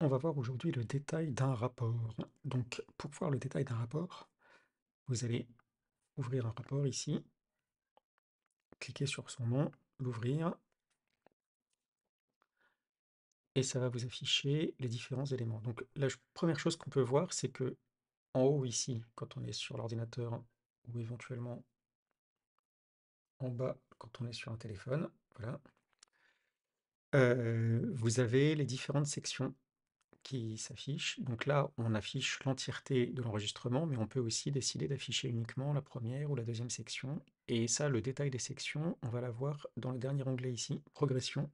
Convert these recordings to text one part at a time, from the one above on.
On va voir aujourd'hui le détail d'un rapport. Donc, pour voir le détail d'un rapport, vous allez ouvrir un rapport ici, cliquer sur son nom, l'ouvrir, et ça va vous afficher les différents éléments. Donc, la première chose qu'on peut voir, c'est que en haut ici, quand on est sur l'ordinateur, ou éventuellement en bas quand on est sur un téléphone, voilà, vous avez les différentes sections qui s'affiche. Donc là, on affiche l'entièreté de l'enregistrement, mais on peut aussi décider d'afficher uniquement la première ou la deuxième section. Et ça, le détail des sections, on va l'avoir dans le dernier onglet ici, progression.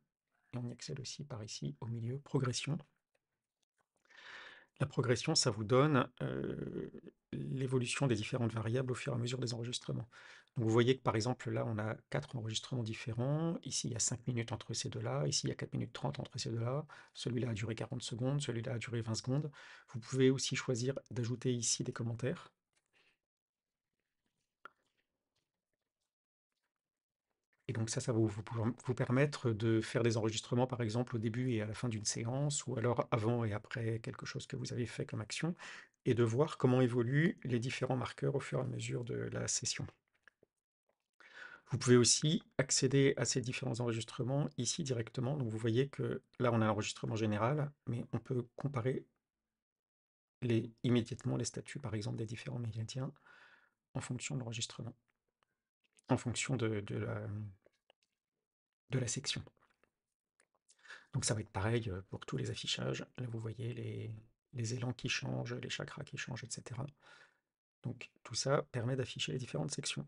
Et on y accède aussi par ici, au milieu, progression. La progression, ça vous donne l'évolution des différentes variables au fur et à mesure des enregistrements. Donc vous voyez que par exemple là on a 4 enregistrements différents, ici il y a 5 minutes entre ces deux-là, ici il y a 4 minutes 30 entre ces deux-là, celui-là a duré 40 secondes, celui-là a duré 20 secondes. Vous pouvez aussi choisir d'ajouter ici des commentaires. Et donc ça va vous permettre de faire des enregistrements par exemple au début et à la fin d'une séance, ou alors avant et après quelque chose que vous avez fait comme action, et de voir comment évoluent les différents marqueurs au fur et à mesure de la session. Vous pouvez aussi accéder à ces différents enregistrements ici directement. Donc vous voyez que là on a l'enregistrement général, mais on peut comparer immédiatement les statuts par exemple des différents médias en fonction de l'enregistrement, en fonction de la section. Donc ça va être pareil pour tous les affichages. Là vous voyez les élans qui changent, les chakras qui changent, etc. Donc tout ça permet d'afficher les différentes sections.